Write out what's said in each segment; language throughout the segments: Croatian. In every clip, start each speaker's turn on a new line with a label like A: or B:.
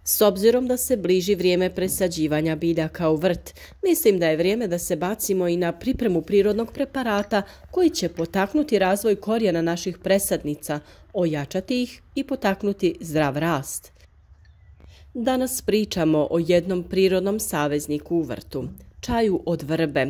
A: S obzirom da se bliži vrijeme presađivanja biljaka u vrt, mislim da je vrijeme da se bacimo i na pripremu prirodnog preparata koji će potaknuti razvoj korijena naših presadnica, ojačati ih i potaknuti zdrav rast. Danas pričamo o jednom prirodnom savezniku u vrtu, čaju od vrbe.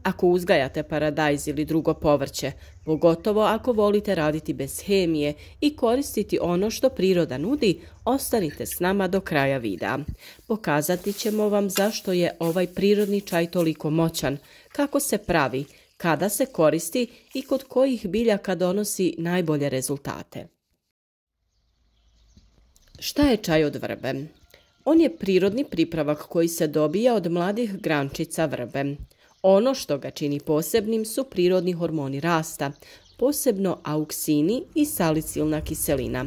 A: Ako uzgajate paradajz ili drugo povrće, pogotovo ako volite raditi bez hemije i koristiti ono što priroda nudi, ostanite s nama do kraja videa. Pokazati ćemo vam zašto je ovaj prirodni čaj toliko moćan, kako se pravi, kada se koristi i kod kojih biljaka donosi najbolje rezultate. Šta je čaj od vrbe? On je prirodni pripravak koji se dobija od mladih grančica vrbe. Ono što ga čini posebnim su prirodni hormoni rasta, posebno auksini i salicilna kiselina.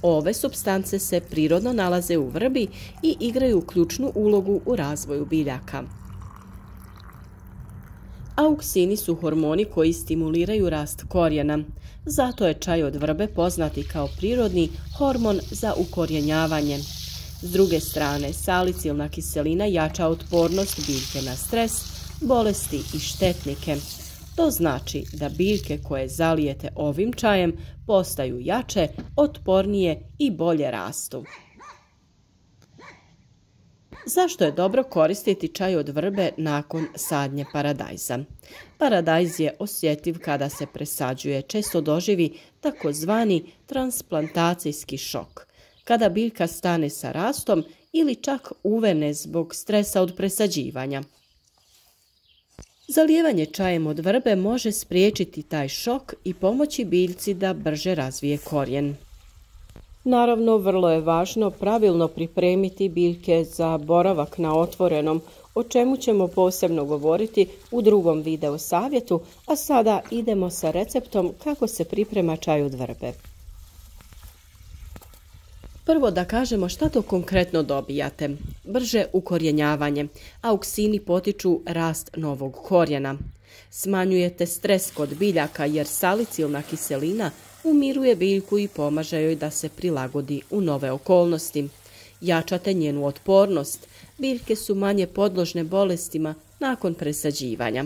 A: Ove supstance se prirodno nalaze u vrbi i igraju ključnu ulogu u razvoju biljaka. Auksini su hormoni koji stimuliraju rast korijena. Zato je čaj od vrbe poznati kao prirodni hormon za ukorjenjavanje. S druge strane, salicilna kiselina jača otpornost biljke na stres, bolesti i štetnike. To znači da biljke koje zalijete ovim čajem postaju jače, otpornije i bolje rastu. Zašto je dobro koristiti čaj od vrbe nakon sadnje paradajza? Paradajz je osjetljiv kada se presađuje, često doživi takozvani transplantacijski šok, kada biljka stane sa rastom ili čak uvene zbog stresa od presađivanja. Zalijevanje čajem od vrbe može spriječiti taj šok i pomoći biljci da brže razvije korijen. Naravno, vrlo je važno pravilno pripremiti biljke za boravak na otvorenom, o čemu ćemo posebno govoriti u drugom video savjetu, a sada idemo sa receptom kako se priprema čaj od vrbe. Prvo da kažemo šta to konkretno dobijate. Brže ukorjenjavanje. Auksini potiču rast novog korijena. Smanjujete stres kod biljaka jer salicilna kiselina umiruje biljku i pomaže joj da se prilagodi u nove okolnosti. Jačate njenu otpornost. Biljke su manje podložne bolestima nakon presađivanja.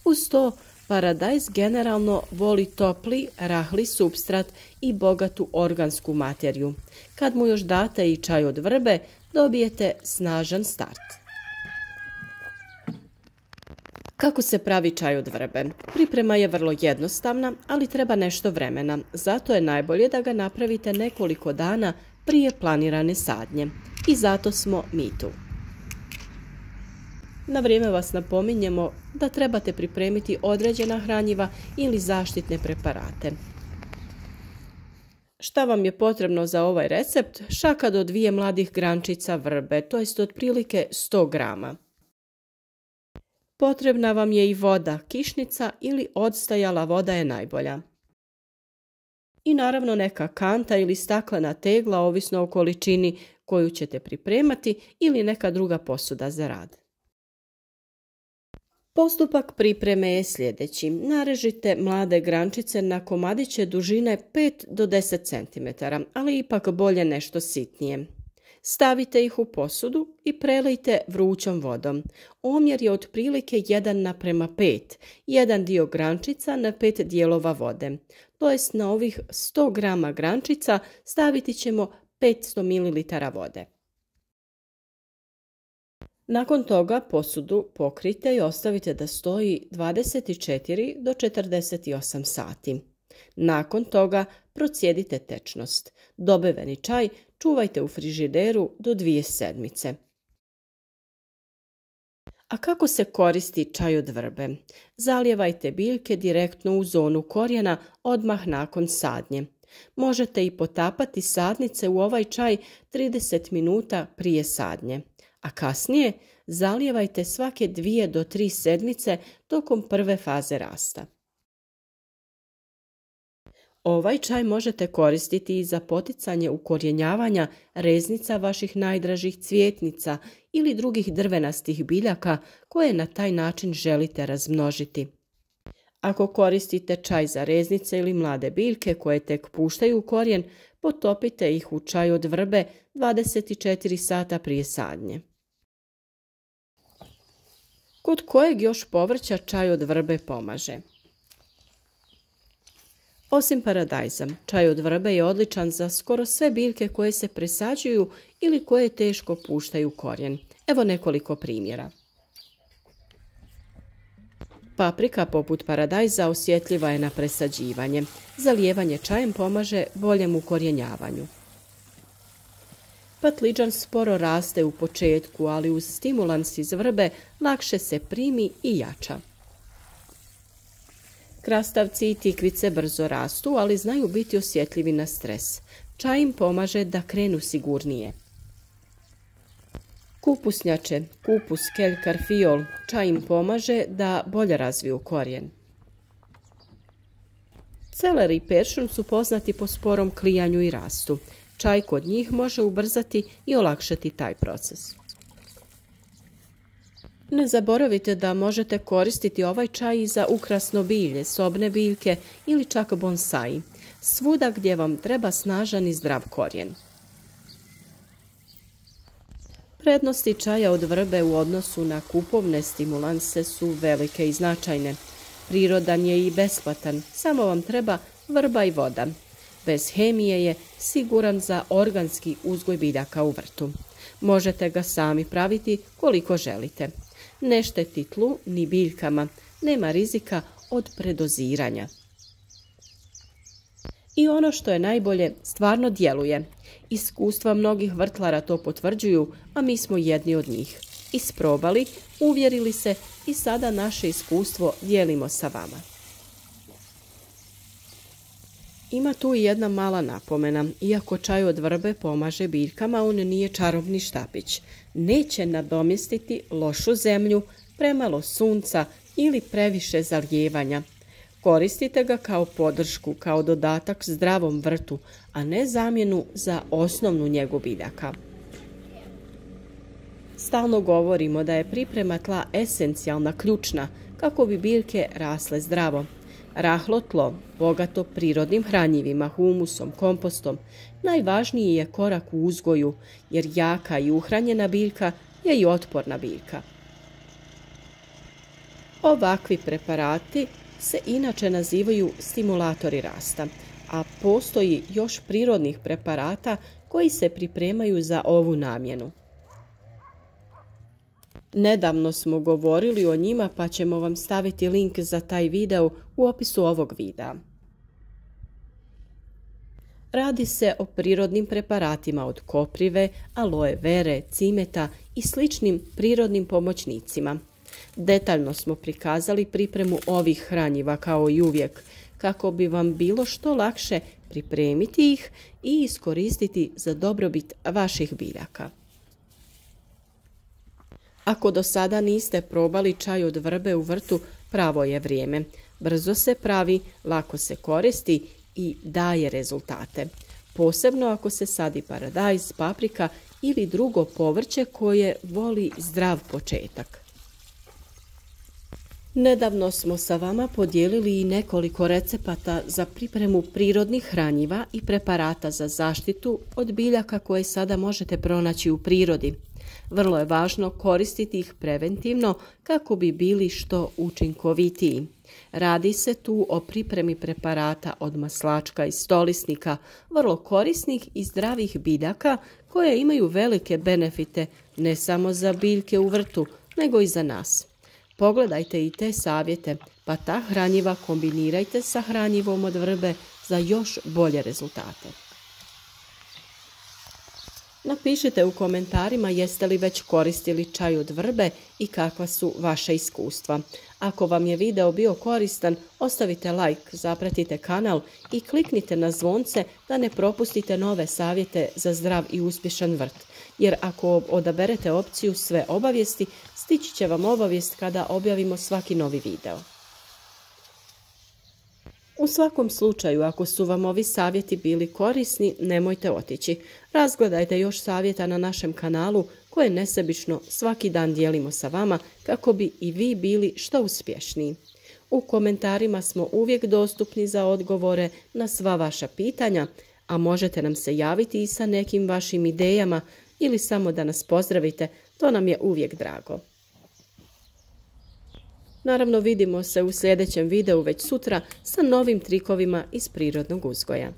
A: Uz to, paradajz generalno voli topli, rahli supstrat i bogatu organsku materiju. Kad mu još date i čaj od vrbe, dobijete snažan start. Kako se pravi čaj od vrbe? Priprema je vrlo jednostavna, ali treba nešto vremena. Zato je najbolje da ga napravite nekoliko dana prije planirane sadnje. I zato smo mi tu. Na vrijeme vas napominjemo da trebate pripremiti određena hranjiva ili zaštitne preparate. Šta vam je potrebno za ovaj recept? Šaka do 2 mladih grančica vrbe, to jest otprilike 100 grama. Potrebna vam je i voda, kišnica ili odstajala voda je najbolja. I naravno neka kanta ili staklena tegla, ovisno o količini koju ćete pripremati, ili neka druga posuda za rad. Postupak pripreme je sljedeći. Narežite mlade grančice na komadiće dužine 5 do 10 cm, ali ipak bolje nešto sitnije. Stavite ih u posudu i prelijte vrućom vodom. Omjer je otprilike 1:5, jedan dio grančica na 5 dijelova vode. To jest na ovih 100 grama grančica staviti ćemo 500 ml vode. Nakon toga posudu pokrijte i ostavite da stoji 24 do 48 sati. Nakon toga procijedite tečnost. Dobiveni čaj čuvajte u frižideru do 2 sedmice. A kako se koristi čaj od vrbe? Zalijevajte biljke direktno u zonu korijena odmah nakon sadnje. Možete i potapati sadnice u ovaj čaj 30 minuta prije sadnje. A kasnije zalijevajte svake 2 do 3 sedmice tokom prve faze rasta. Ovaj čaj možete koristiti i za poticanje ukorjenjavanja reznica vaših najdražih cvjetnica ili drugih drvenastih biljaka koje na taj način želite razmnožiti. Ako koristite čaj za reznice ili mlade biljke koje tek puštaju u korijen, potopite ih u čaj od vrbe 24 sata prije sadnje. Kod kojeg još povrća čaj od vrbe pomaže? Osim paradajza, čaj od vrbe je odličan za skoro sve biljke koje se presađuju ili koje teško puštaju korijen. Evo nekoliko primjera. Paprika poput paradajza osjetljiva je na presađivanje. Zalijevanje čajem pomaže boljem ukorijenjavanju. Patliđan sporo raste u početku, ali uz stimulans iz vrbe lakše se primi i jača. Krastavci i tikvice brzo rastu, ali znaju biti osjetljivi na stres. Čaj im pomaže da krenu sigurnije. Kupusnjače, kupus, keljkar, fiol, čaj im pomaže da bolje razviju korijen. Celer i peršun su poznati po sporom klijanju i rastu. Čaj kod njih može ubrzati i olakšati taj proces. Ne zaboravite da možete koristiti ovaj čaj i za ukrasno bilje, sobne biljke ili čak bonsai, svuda gdje vam treba snažan i zdrav korijen. Prednosti čaja od vrbe u odnosu na kupovne stimulanse su velike i značajne. Prirodan je i besplatan, samo vam treba vrba i voda. Bez hemije je siguran za organski uzgoj biljaka u vrtu. Možete ga sami praviti koliko želite. Ne šteti tlu ni biljkama, nema rizika od predoziranja. I ono što je najbolje, stvarno djeluje. Iskustva mnogih vrtlara to potvrđuju, a mi smo jedni od njih. Isprobali, uvjerili se i sada naše iskustvo dijelimo sa vama. Ima tu i jedna mala napomena. Iako čaj od vrbe pomaže biljkama, on nije čarobni štapić. Neće nadomjestiti lošu zemlju, premalo sunca ili previše zalijevanja. Koristite ga kao podršku, kao dodatak zdravom vrtu, a ne zamjenu za osnovnu njegu biljaka. Stalno govorimo da je priprema tla esencijalna, ključna, kako bi biljke rasle zdravo. Rahlo tlo, bogato prirodnim hranjivima, humusom, kompostom, najvažniji je korak u uzgoju, jer jaka i uhranjena biljka je i otporna biljka. Ovakvi preparati se inače nazivaju stimulatori rasta, a postoji još prirodnih preparata koji se pripremaju za ovu namjenu. Nedavno smo govorili o njima, pa ćemo vam staviti link za taj video u opisu ovog videa. Radi se o prirodnim preparatima od koprive, aloe vere, cimeta i sličnim prirodnim pomoćnicima. Detaljno smo prikazali pripremu ovih hranjiva kao i uvijek, kako bi vam bilo što lakše pripremiti ih i iskoristiti za dobrobit vaših biljaka. Ako do sada niste probali čaj od vrbe u vrtu, pravo je vrijeme. Brzo se pravi, lako se koristi i daje rezultate. Posebno ako se sadi paradajz, paprika ili drugo povrće koje voli zdrav početak. Nedavno smo sa vama podijelili i nekoliko recepata za pripremu prirodnih hranjiva i preparata za zaštitu od biljaka koje sada možete pronaći u prirodi. Vrlo je važno koristiti ih preventivno kako bi bili što učinkovitiji. Radi se tu o pripremi preparata od maslačka i stolisnika, vrlo korisnih i zdravih biljaka koje imaju velike benefite ne samo za biljke u vrtu, nego i za nas. Pogledajte i te savjete, pa ta hranjiva kombinirajte sa hranjivom od vrbe za još bolje rezultate. Napišite u komentarima jeste li već koristili čaj od vrbe i kakva su vaša iskustva. Ako vam je video bio koristan, ostavite like, zapratite kanal i kliknite na zvonce da ne propustite nove savjete za zdrav i uspješan vrt. Jer ako odaberete opciju sve obavijesti, stići će vam obavijest kada objavimo svaki novi video. U svakom slučaju, ako su vam ovi savjeti bili korisni, nemojte otići. Razgledajte još savjeta na našem kanalu koje nesebično svaki dan dijelimo sa vama kako bi i vi bili što uspješniji. U komentarima smo uvijek dostupni za odgovore na sva vaša pitanja, a možete nam se javiti i sa nekim vašim idejama ili samo da nas pozdravite, to nam je uvijek drago. Naravno, vidimo se u sljedećem videu već sutra sa novim trikovima iz prirodnog uzgoja.